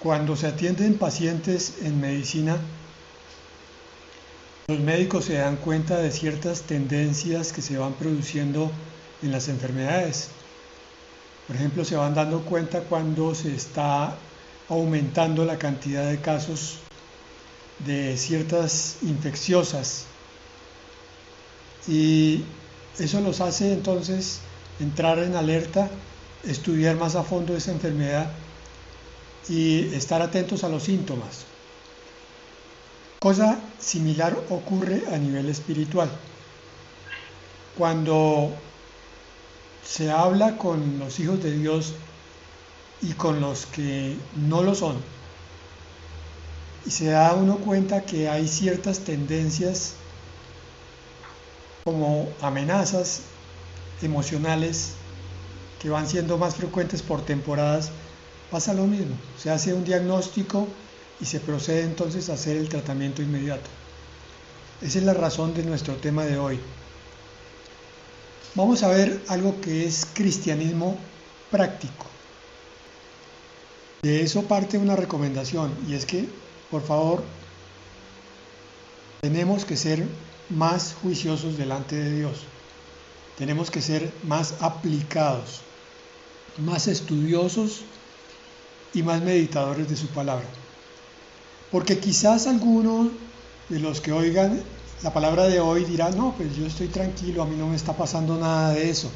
Cuando se atienden pacientes en medicina, los médicos se dan cuenta de ciertas tendencias que se van produciendo en las enfermedades. Por ejemplo, se van dando cuenta cuando se está aumentando la cantidad de casos de ciertas infecciosas, y eso los hace entonces entrar en alerta, estudiar más a fondo esa enfermedad y estar atentos a los síntomas. Cosa similar ocurre a nivel espiritual. Cuando se habla con los hijos de Dios y con los que no lo son, y se da uno cuenta que hay ciertas tendencias como amenazas emocionales que van siendo más frecuentes por temporadas, pasa lo mismo. Se hace un diagnóstico y se procede entonces a hacer el tratamiento inmediato. Esa es la razón de nuestro tema de hoy. Vamos a ver algo que es cristianismo práctico. De eso parte una recomendación, y es que, por favor, tenemos que ser más juiciosos delante de Dios. Tenemos que ser más aplicados, más estudiosos y más meditadores de su palabra. Porque quizás algunos de los que oigan la palabra de hoy dirán: no, pues yo estoy tranquilo, a mí no me está pasando nada de eso.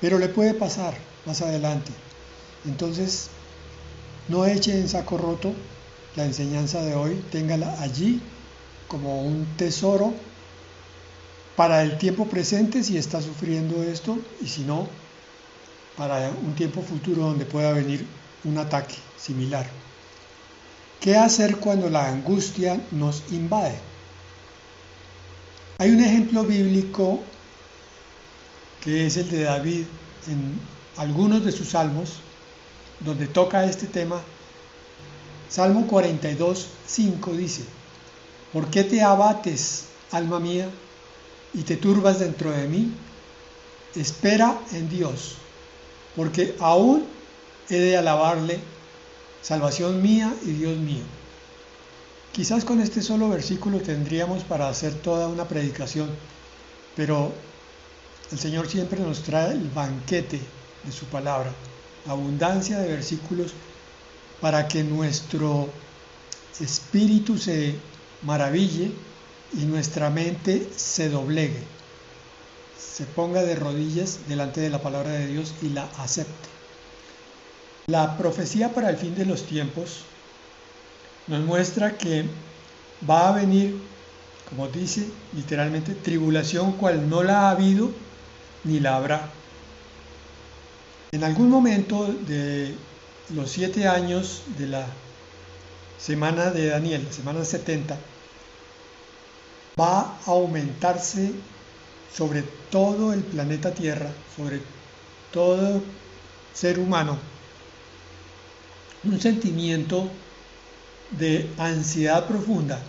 Pero le puede pasar más adelante. Entonces, no eche en saco roto la enseñanza de hoy, téngala allí como un tesoro para el tiempo presente si está sufriendo esto, y si no, para un tiempo futuro donde pueda venir un ataque similar. ¿Qué hacer cuando la angustia nos invade? Hay un ejemplo bíblico que es el de David en algunos de sus salmos, donde toca este tema. Salmo 42:5 dice: ¿por qué te abates, alma mía, y te turbas dentro de mí? Espera en Dios, porque aún he de alabarle, salvación mía y Dios mío. Quizás con este solo versículo tendríamos para hacer toda una predicación, pero el Señor siempre nos trae el banquete de su palabra, abundancia de versículos para que nuestro espíritu se maraville y nuestra mente se doblegue, se ponga de rodillas delante de la palabra de Dios y la acepte. La profecía para el fin de los tiempos nos muestra que va a venir, como dice literalmente, tribulación cual no la ha habido ni la habrá. En algún momento de los 7 años de la semana de Daniel, la semana 70, va a aumentarse sobre todo el planeta Tierra, sobre todo ser humano, un sentimiento de ansiedad profunda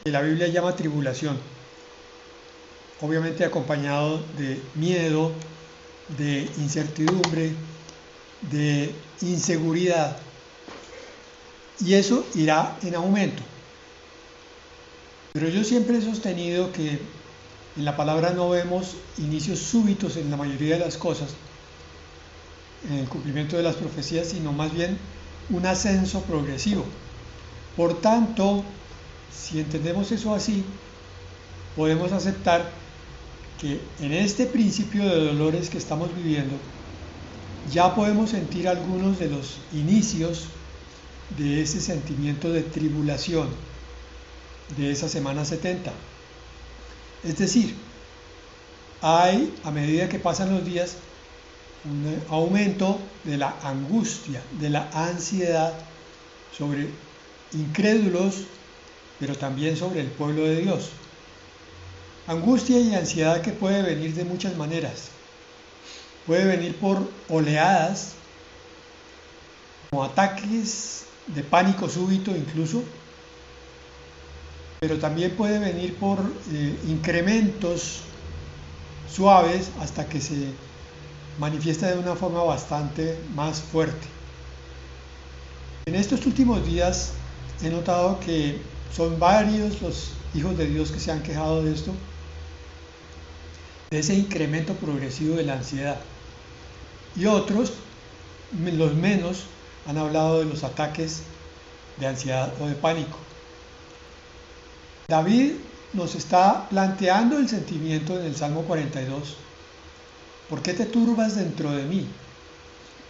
que la Biblia llama tribulación, obviamente acompañado de miedo, de incertidumbre, de inseguridad, y eso irá en aumento. Pero yo siempre he sostenido que en la palabra no vemos inicios súbitos en la mayoría de las cosas, en el cumplimiento de las profecías, sino más bien un ascenso progresivo. Por tanto, si entendemos eso así, podemos aceptar que en este principio de dolores que estamos viviendo, ya podemos sentir algunos de los inicios de ese sentimiento de tribulación, de esa semana 70. Es decir, hay, a medida que pasan los días, un aumento de la angustia, de la ansiedad sobre incrédulos, pero también sobre el pueblo de Dios. Angustia y ansiedad que puede venir de muchas maneras. Puede venir por oleadas, como ataques de pánico súbito incluso, pero también puede venir por incrementos suaves hasta que se manifiesta de una forma bastante más fuerte. En estos últimos días he notado que son varios los hijos de Dios que se han quejado de esto, de ese incremento progresivo de la ansiedad. Y otros, los menos, han hablado de los ataques de ansiedad o de pánico. David nos está planteando el sentimiento en el Salmo 42. ¿Por qué te turbas dentro de mí?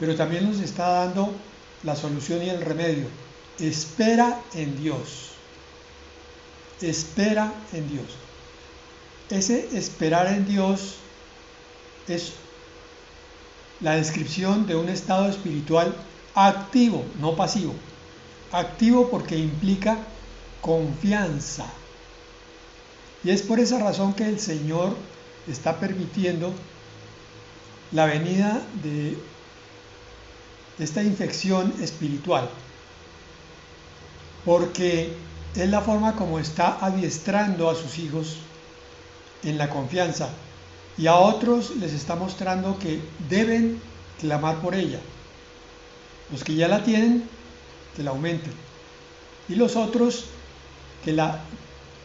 Pero también nos está dando la solución y el remedio. Espera en Dios. Espera en Dios. Ese esperar en Dios es la descripción de un estado espiritual activo, no pasivo. Activo porque implica confianza. Y es por esa razón que el Señor está permitiendo la venida de esta infección espiritual, porque es la forma como está adiestrando a sus hijos en la confianza, y a otros les está mostrando que deben clamar por ella. Los que ya la tienen, que la aumenten, y los otros que la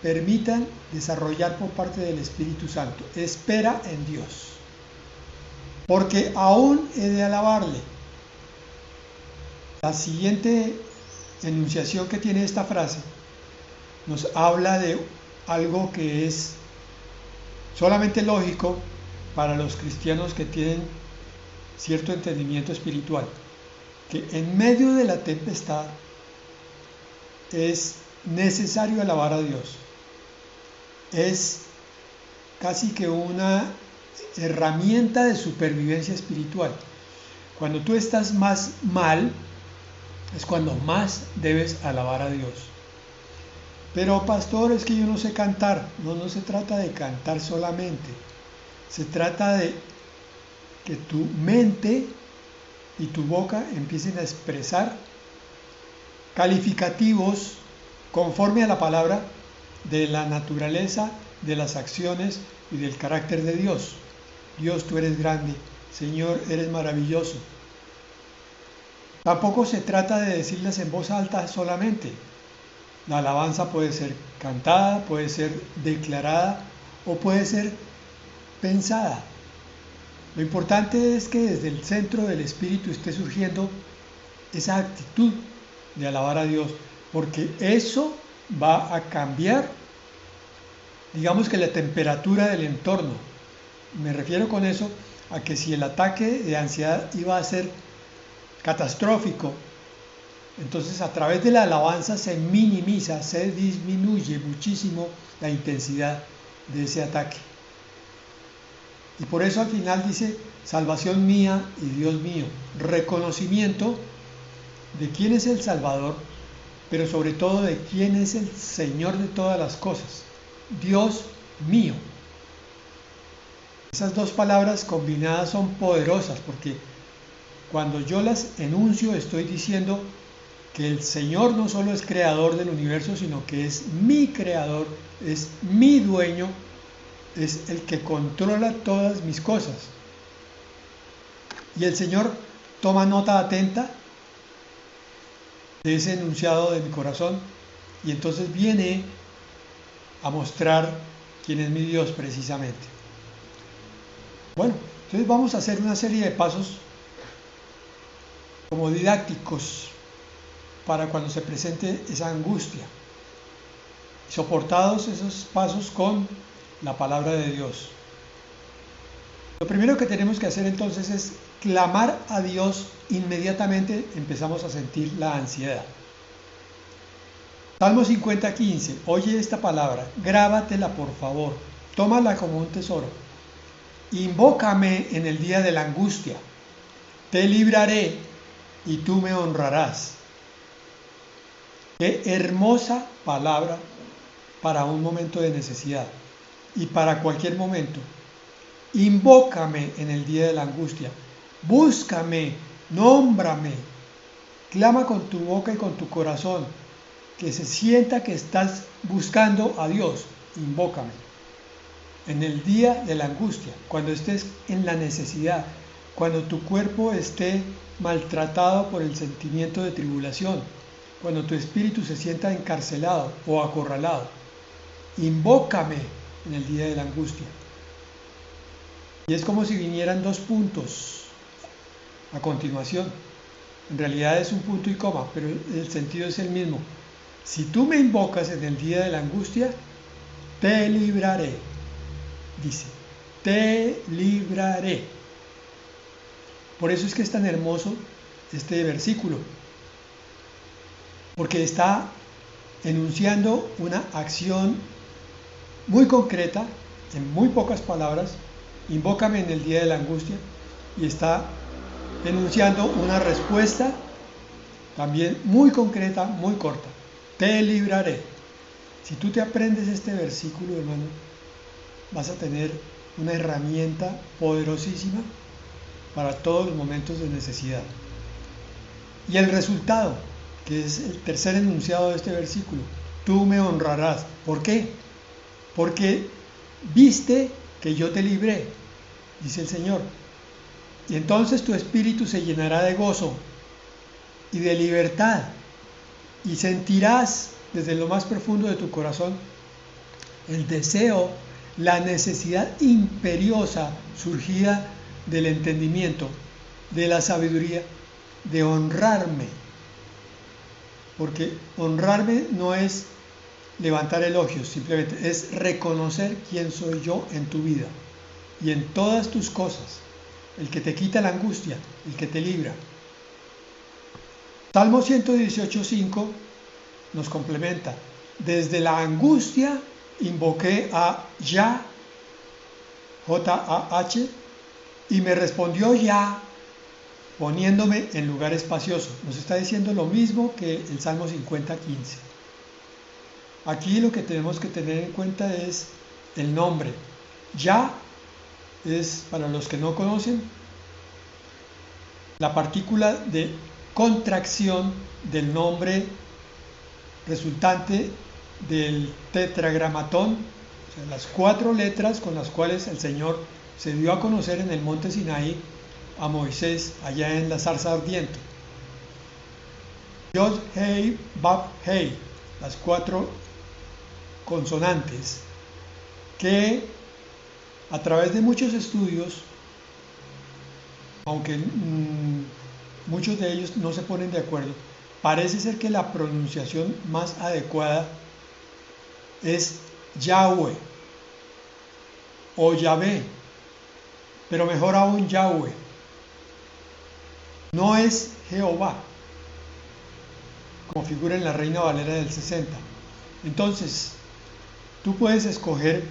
permitan desarrollar por parte del Espíritu Santo. Espera en Dios, porque aún he de alabarle. La siguiente enunciación que tiene esta frase nos habla de algo que es solamente lógico para los cristianos que tienen cierto entendimiento espiritual, que en medio de la tempestad es necesario alabar a Dios. Es casi que una herramienta de supervivencia espiritual. Cuando tú estás más mal, es cuando más debes alabar a Dios. Pero pastor, es que yo no sé cantar. No se trata de cantar solamente. Se trata de que tu mente y tu boca empiecen a expresar calificativos conforme a la palabra de la naturaleza, de las acciones y del carácter de Dios. Dios, tú eres grande. Señor, eres maravilloso. Tampoco se trata de decirlas en voz alta solamente. La alabanza puede ser cantada, puede ser declarada o puede ser pensada. Lo importante es que desde el centro del espíritu esté surgiendo esa actitud de alabar a Dios, porque eso va a cambiar, digamos que la temperatura del entorno. Me refiero con eso a que si el ataque de ansiedad iba a ser catastrófico, entonces a través de la alabanza se minimiza, se disminuye muchísimo la intensidad de ese ataque. Y por eso al final dice, salvación mía y Dios mío, reconocimiento de quién es el Salvador, pero sobre todo de quién es el Señor de todas las cosas, Dios mío. Esas dos palabras combinadas son poderosas, porque cuando yo las enuncio estoy diciendo que el Señor no solo es creador del universo, sino que es mi creador, es mi dueño, es el que controla todas mis cosas. Y el Señor toma nota atenta de ese enunciado de mi corazón y entonces viene a mostrar quién es mi Dios precisamente. Bueno, entonces vamos a hacer una serie de pasos como didácticos para cuando se presente esa angustia, soportados esos pasos con la palabra de Dios. Lo primero que tenemos que hacer entonces es clamar a Dios. Inmediatamente empezamos a sentir la ansiedad. Salmo 50:15, oye esta palabra, grábatela por favor, tómala como un tesoro. Invócame en el día de la angustia, te libraré y tú me honrarás. Qué hermosa palabra para un momento de necesidad y para cualquier momento. Invócame en el día de la angustia, búscame, nómbrame, clama con tu boca y con tu corazón, que se sienta que estás buscando a Dios. Invócame en el día de la angustia, cuando estés en la necesidad, cuando tu cuerpo esté maltratado por el sentimiento de tribulación, cuando tu espíritu se sienta encarcelado o acorralado. Invócame en el día de la angustia. Y es como si vinieran dos puntos a continuación. En realidad es un punto y coma, pero el sentido es el mismo. Si tú me invocas en el día de la angustia, te libraré. Dice, te libraré. Por eso es que es tan hermoso este versículo, porque está enunciando una acción muy concreta, en muy pocas palabras. Invócame en el día de la angustia, y está enunciando una respuesta también muy concreta, muy corta. Te libraré. Si tú te aprendes este versículo, hermano, vas a tener una herramienta poderosísima para todos los momentos de necesidad. Y el resultado, que es el tercer enunciado de este versículo, tú me honrarás. ¿Por qué? Porque viste que yo te libré, dice el Señor. Y entonces tu espíritu se llenará de gozo y de libertad, y sentirás desde lo más profundo de tu corazón el deseo, la necesidad imperiosa surgida del entendimiento, de la sabiduría, de honrarme. Porque honrarme no es levantar elogios, simplemente es reconocer quién soy yo en tu vida y en todas tus cosas, el que te quita la angustia, el que te libra. Salmo 118:5 nos complementa. Desde la angustia invoqué a Yah, J-A-H, y me respondió Yah, poniéndome en lugar espacioso. Nos está diciendo lo mismo que el Salmo 50:15. Aquí lo que tenemos que tener en cuenta es el nombre. Yah es, para los que no conocen, la partícula de contracción del nombre resultante del tetragramatón, o sea, las 4 letras con las cuales el Señor se dio a conocer en el monte Sinaí a Moisés, allá en la zarza ardiente. Yod, Hei, Bab, Hei, las 4 consonantes que a través de muchos estudios, aunque muchos de ellos no se ponen de acuerdo, parece ser que la pronunciación más adecuada es Yahweh o Yahvé, pero mejor aún Yahweh. No es Jehová, como figura en la Reina Valera del 60. Entonces, tú puedes escoger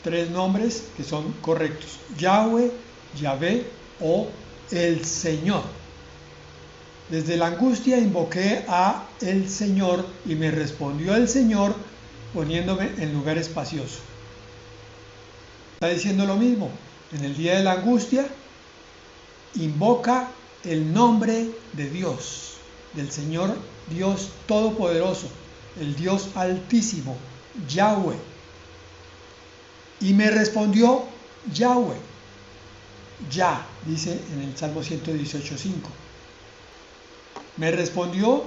3 nombres que son correctos: Yahweh, Yahvé o el Señor. Desde la angustia invoqué a el Señor y me respondió el Señor poniéndome en lugar espacioso. Está diciendo lo mismo. En el día de la angustia invoca el nombre de Dios, del Señor Dios Todopoderoso, el Dios Altísimo, Yahweh. Y me respondió Yahweh. Ya, dice en el Salmo 118:5. Me respondió,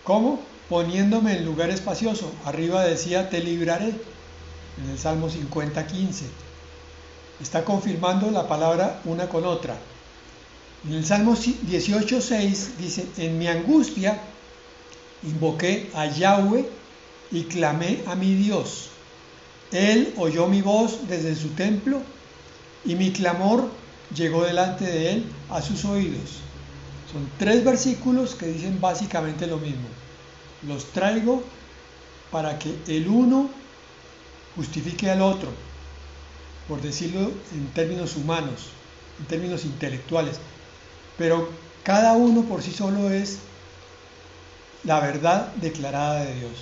¿cómo? Poniéndome en lugar espacioso. Arriba decía, te libraré, en el Salmo 50:15. Está confirmando la palabra una con otra. En el Salmo 18:6 dice, en mi angustia invoqué a Yahweh y clamé a mi Dios. Él oyó mi voz desde su templo y mi clamor llegó delante de él a sus oídos. Son 3 versículos que dicen básicamente lo mismo. Los traigo para que el uno justifique al otro, por decirlo en términos humanos, en términos intelectuales. Pero cada uno por sí solo es la verdad declarada de Dios.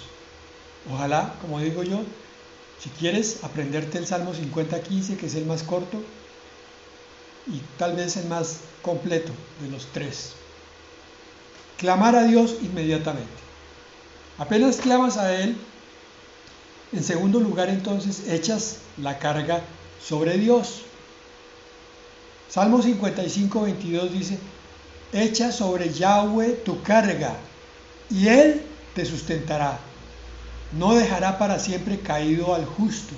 Ojalá, como digo yo, si quieres aprenderte el Salmo 50:15, que es el más corto y tal vez el más completo de los 3. Clamar a Dios inmediatamente. Apenas clamas a Él, en segundo lugar entonces echas la carga sobre Dios. Salmo 55, 22 dice, echa sobre Yahweh tu carga, y Él te sustentará. No dejará para siempre caído al justo.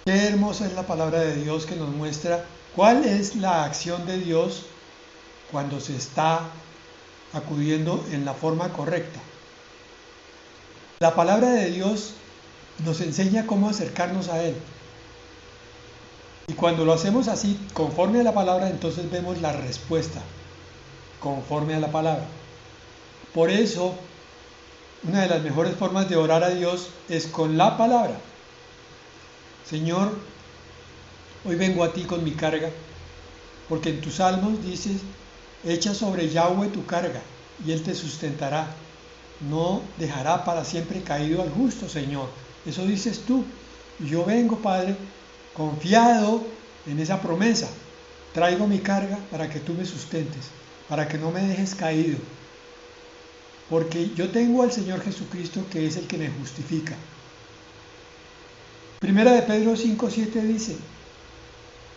Qué hermosa es la palabra de Dios que nos muestra cuál es la acción de Dios cuando se está acudiendo en la forma correcta. La palabra de Dios nos enseña cómo acercarnos a Él. Y cuando lo hacemos así, conforme a la palabra, entonces vemos la respuesta, conforme a la palabra. Por eso, una de las mejores formas de orar a Dios es con la palabra. Señor, hoy vengo a ti con mi carga, porque en tus salmos dices, echa sobre Yahweh tu carga, y Él te sustentará. No dejará para siempre caído al justo, Señor. Eso dices tú. Y yo vengo, Padre, confiado en esa promesa. Traigo mi carga para que tú me sustentes, para que no me dejes caído. Porque yo tengo al Señor Jesucristo, que es el que me justifica. Primera de Pedro 5:7 dice,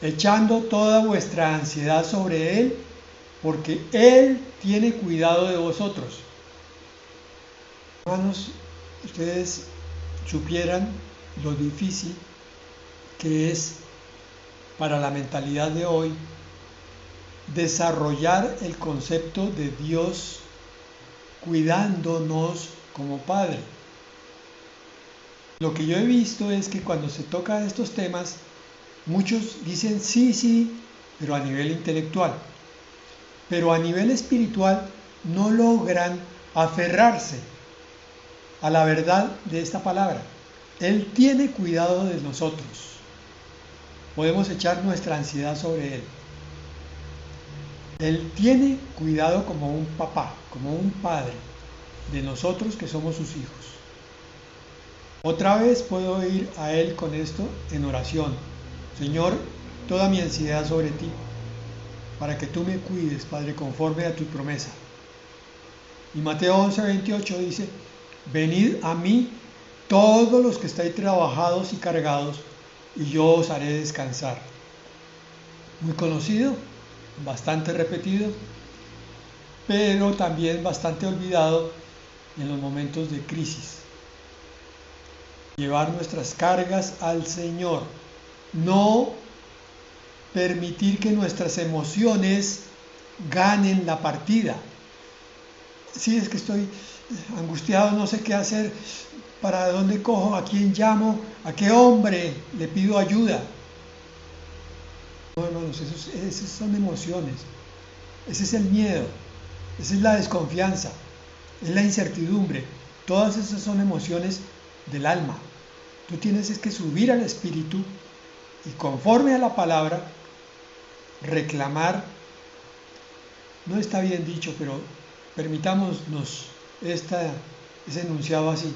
echando toda vuestra ansiedad sobre Él, porque Él tiene cuidado de vosotros. Hermanos, ustedes supieran lo difícil que es para la mentalidad de hoy desarrollar el concepto de Dios cuidándonos como Padre. Lo que yo he visto es que cuando se toca estos temas, muchos dicen sí, pero a nivel intelectual. Pero a nivel espiritual no logran aferrarse a la verdad de esta palabra. Él tiene cuidado de nosotros. Podemos echar nuestra ansiedad sobre Él. Él tiene cuidado como un papá, como un padre de nosotros que somos sus hijos. Otra vez puedo ir a Él con esto en oración. Señor, toda mi ansiedad sobre ti, para que tú me cuides, Padre, conforme a tu promesa. Y Mateo 11:28 dice, venid a mí todos los que estáis trabajados y cargados, y yo os haré descansar. Muy conocido, bastante repetido, pero también bastante olvidado en los momentos de crisis. Llevar nuestras cargas al Señor, no permitir que nuestras emociones ganen la partida. Si es que estoy angustiado, no sé qué hacer, para dónde cojo, a quién llamo, a qué hombre le pido ayuda. No, hermanos, esas son emociones, ese es el miedo, esa es la desconfianza, es la incertidumbre. Todas esas son emociones del alma. Tú tienes que subir al espíritu y conforme a la palabra reclamar. No está bien dicho, pero permitámonos ese enunciado así,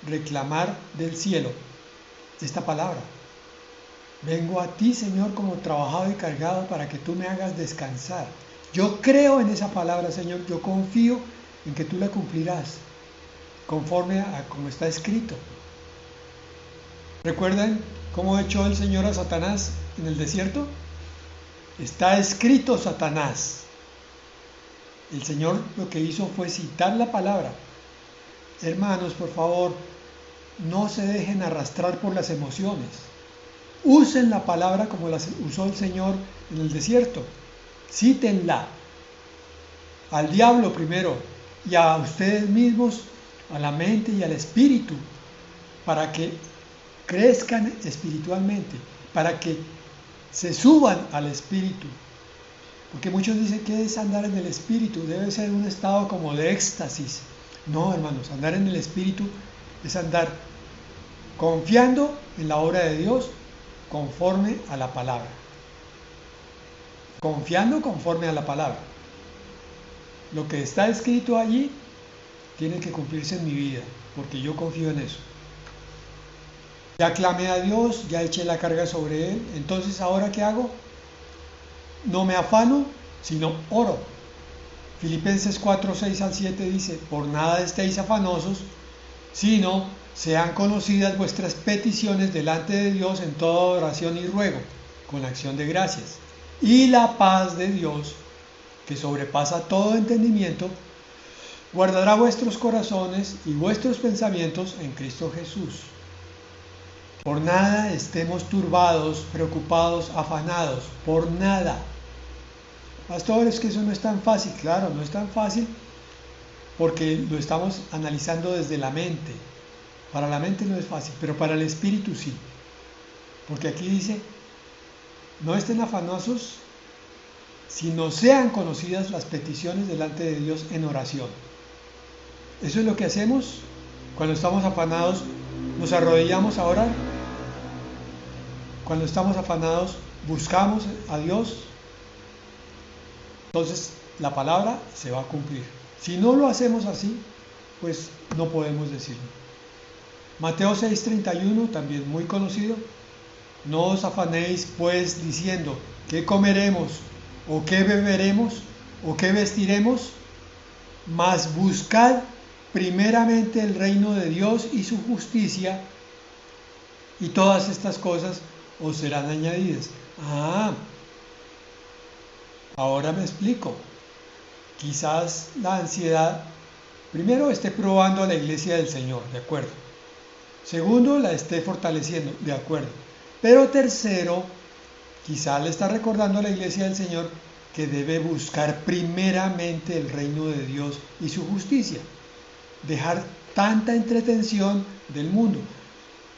reclamar del cielo esta palabra. Vengo a ti, Señor, como trabajado y cargado, para que tú me hagas descansar. Yo creo en esa palabra, Señor, yo confío en que tú la cumplirás, conforme a como está escrito. ¿Recuerdan cómo echó el Señor a Satanás en el desierto? Está escrito, Satanás. El Señor lo que hizo fue citar la palabra. Hermanos, por favor, no se dejen arrastrar por las emociones. Usen la palabra como la usó el Señor en el desierto. Cítenla al diablo primero y a ustedes mismos, a la mente y al espíritu, para que crezcan espiritualmente, para que se suban al espíritu. Porque muchos dicen que es andar en el espíritu, debe ser un estado como de éxtasis. No, hermanos, andar en el espíritu es andar confiando en la obra de Dios conforme a la palabra. Confiando conforme a la palabra. Lo que está escrito allí tiene que cumplirse en mi vida, porque yo confío en eso. Ya clamé a Dios, ya eché la carga sobre Él, entonces ¿ahora qué hago? No me afano, sino oro. Filipenses 4:6-7 dice, por nada estéis afanosos, sino sean conocidas vuestras peticiones delante de Dios en toda oración y ruego, con acción de gracias. Y la paz de Dios, que sobrepasa todo entendimiento, guardará vuestros corazones y vuestros pensamientos en Cristo Jesús. Por nada estemos turbados, preocupados, afanados, por nada. Pastor, es que eso no es tan fácil. Claro, no es tan fácil porque lo estamos analizando desde la mente. Para la mente no es fácil, pero para el espíritu sí. Porque aquí dice, no estén afanosos, sino sean conocidas las peticiones delante de Dios en oración. Eso es lo que hacemos cuando estamos afanados, nos arrodillamos a orar. Cuando estamos afanados, buscamos a Dios. Entonces la palabra se va a cumplir. Si no lo hacemos así, pues no podemos decirlo. Mateo 6:31, también muy conocido. No os afanéis pues diciendo, ¿qué comeremos? ¿O qué beberemos? ¿O qué vestiremos? Mas buscad primeramente el reino de Dios y su justicia, y todas estas cosas os serán añadidas. Ahora me explico. Quizás la ansiedad, primero, esté probando a la iglesia del Señor, de acuerdo. Segundo, la esté fortaleciendo, de acuerdo. Pero tercero, quizás le está recordando a la iglesia del Señor que debe buscar primeramente el reino de Dios y su justicia. Dejar tanta entretención del mundo.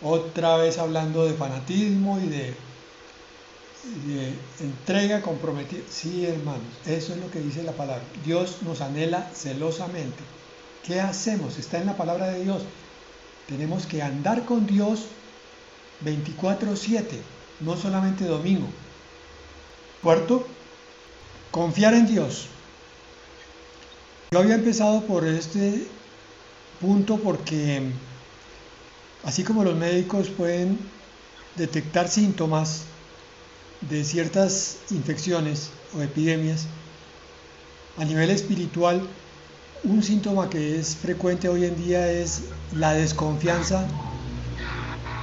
Otra vez hablando de fanatismo y de entrega comprometida. Sí, hermanos, eso es lo que dice la palabra. Dios nos anhela celosamente. ¿Qué hacemos? Está en la palabra de Dios. Tenemos que andar con Dios 24/7, no solamente domingo. Cuarto, confiar en Dios. Yo había empezado por este punto porque así como los médicos pueden detectar síntomas de ciertas infecciones o epidemias, a nivel espiritual, un síntoma que es frecuente hoy en día es la desconfianza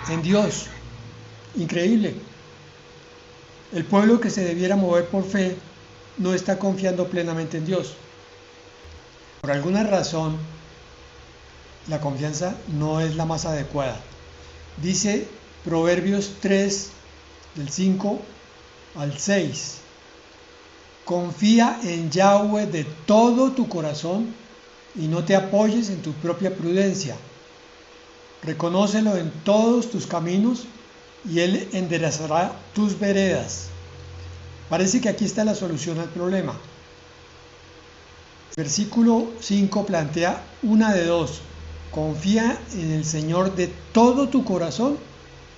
en Dios. Increíble. El pueblo que se debiera mover por fe no está confiando plenamente en Dios. Por alguna razón, la confianza no es la más adecuada. Dice Proverbios 3, del 5 al 6. Confía en Yahweh de todo tu corazón y no te apoyes en tu propia prudencia. Reconócelo en todos tus caminos y Él enderezará tus veredas. Parece que aquí está la solución al problema. Versículo 5 plantea una de dos. Confía en el Señor de todo tu corazón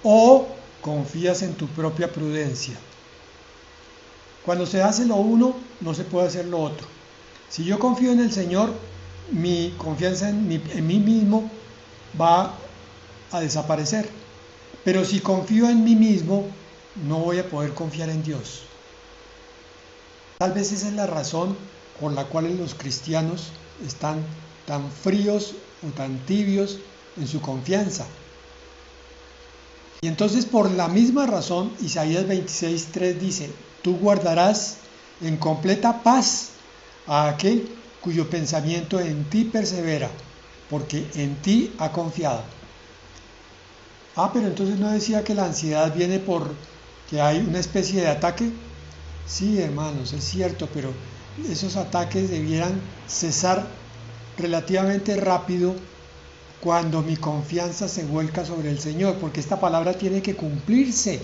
o confías en tu propia prudencia. Cuando se hace lo uno, no se puede hacer lo otro. Si yo confío en el Señor, mi confianza en mí mismo va a desaparecer. Pero si confío en mí mismo, no voy a poder confiar en Dios. Tal vez esa es la razón por la cual los cristianos están tan fríos o tan tibios en su confianza. Y entonces por la misma razón, Isaías 26:3 dice, tú guardarás en completa paz a aquel cuyo pensamiento en ti persevera, porque en ti ha confiado. Pero entonces no decía que la ansiedad viene por que hay una especie de ataque. Sí, hermanos, es cierto, pero esos ataques debieran cesar relativamente rápido cuando mi confianza se vuelca sobre el Señor, porque esta palabra tiene que cumplirse.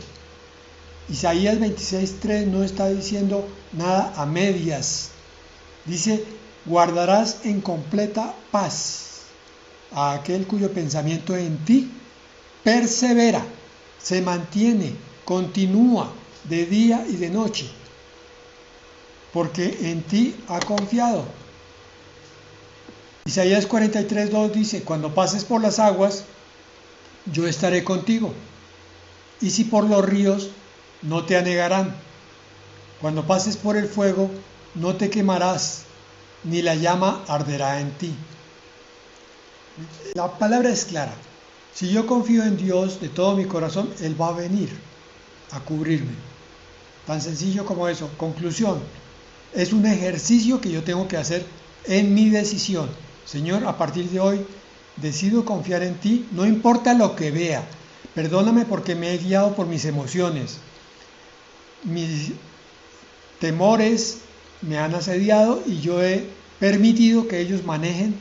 Isaías 26:3 no está diciendo nada a medias. Dice, guardarás en completa paz a aquel cuyo pensamiento en ti persevera, se mantiene, continúa de día y de noche, porque en ti ha confiado. Isaías 43:2 dice, cuando pases por las aguas, yo estaré contigo, y si por los ríos, no te anegarán. Cuando pases por el fuego, no te quemarás, ni la llama arderá en ti. La palabra es clara. Si yo confío en Dios de todo mi corazón, Él va a venir a cubrirme. Tan sencillo como eso. Conclusión. Es un ejercicio que yo tengo que hacer en mi decisión. Señor, a partir de hoy decido confiar en ti, no importa lo que vea. Perdóname porque me he guiado por mis emociones. Mis temores me han asediado y yo he permitido que ellos manejen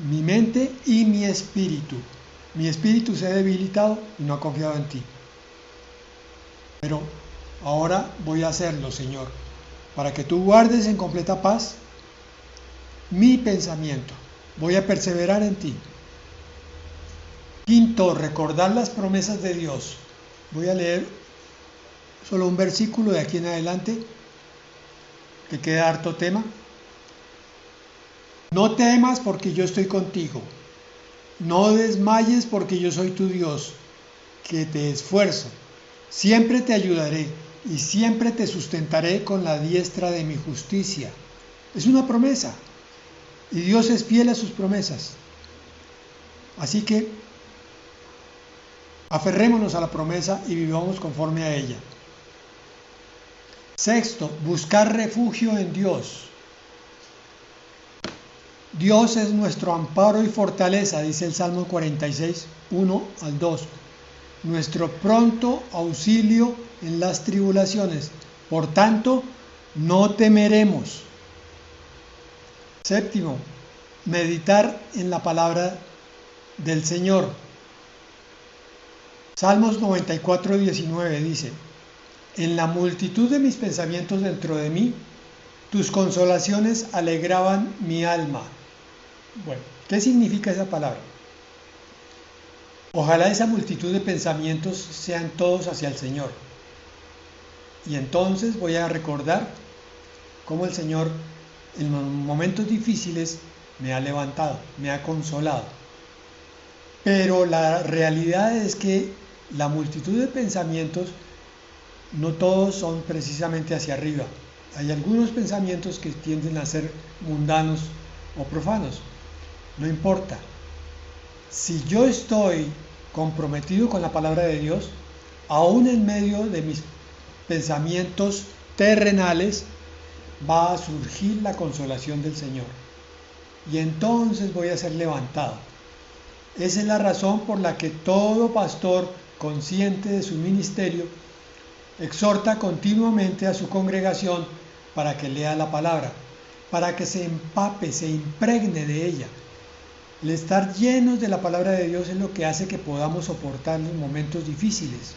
mi mente y mi espíritu. Mi espíritu se ha debilitado y no ha confiado en ti. Pero ahora voy a hacerlo, Señor, para que tú guardes en completa paz mi pensamiento. Voy a perseverar en ti. Quinto, recordar las promesas de Dios. Voy a leer solo un versículo de aquí en adelante, que queda harto tema. No temas porque yo estoy contigo. No desmayes porque yo soy tu Dios, que te esfuerzo. Siempre te ayudaré y siempre te sustentaré con la diestra de mi justicia. Es una promesa. Y Dios es fiel a sus promesas. Así que aferrémonos a la promesa y vivamos conforme a ella. Sexto, buscar refugio en Dios. Dios es nuestro amparo y fortaleza, dice el Salmo 46, 1 al 2. Nuestro pronto auxilio en las tribulaciones. Por tanto, no temeremos. Séptimo, meditar en la palabra del Señor. Salmos 94, 19 dice: en la multitud de mis pensamientos dentro de mí, tus consolaciones alegraban mi alma. Bueno, ¿qué significa esa palabra? Ojalá esa multitud de pensamientos sean todos hacia el Señor. Y entonces voy a recordar cómo el Señor en momentos difíciles me ha levantado, me ha consolado. Pero la realidad es que la multitud de pensamientos no todos son precisamente hacia arriba. Hay algunos pensamientos que tienden a ser mundanos o profanos. No importa. Si yo estoy comprometido con la palabra de Dios, aún en medio de mis pensamientos terrenales, va a surgir la consolación del Señor. Y entonces voy a ser levantado. Esa es la razón por la que todo pastor consciente de su ministerio exhorta continuamente a su congregación para que lea la palabra, para que se empape, se impregne de ella. El estar llenos de la palabra de Dios es lo que hace que podamos soportar los momentos difíciles.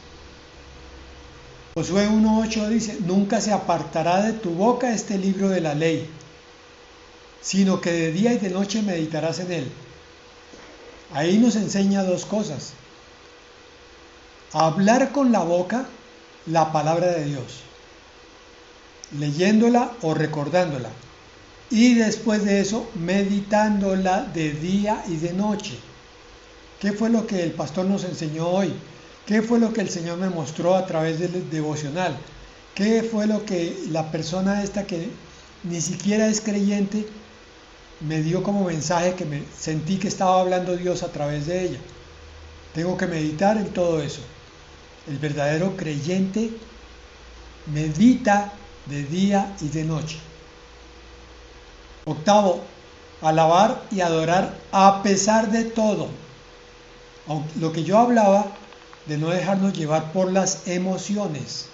Josué 1:8 dice: nunca se apartará de tu boca este libro de la ley, sino que de día y de noche meditarás en él. Ahí nos enseña dos cosas: hablar con la boca la palabra de Dios, leyéndola o recordándola, y después de eso meditándola de día y de noche. ¿Qué fue lo que el pastor nos enseñó hoy? ¿Qué fue lo que el Señor me mostró a través del devocional? ¿Qué fue lo que la persona esta que ni siquiera es creyente me dio como mensaje, que me sentí que estaba hablando Dios a través de ella? Tengo que meditar en todo eso. El verdadero creyente medita de día y de noche. Octavo, alabar y adorar a pesar de todo. Lo que yo hablaba de no dejarnos llevar por las emociones.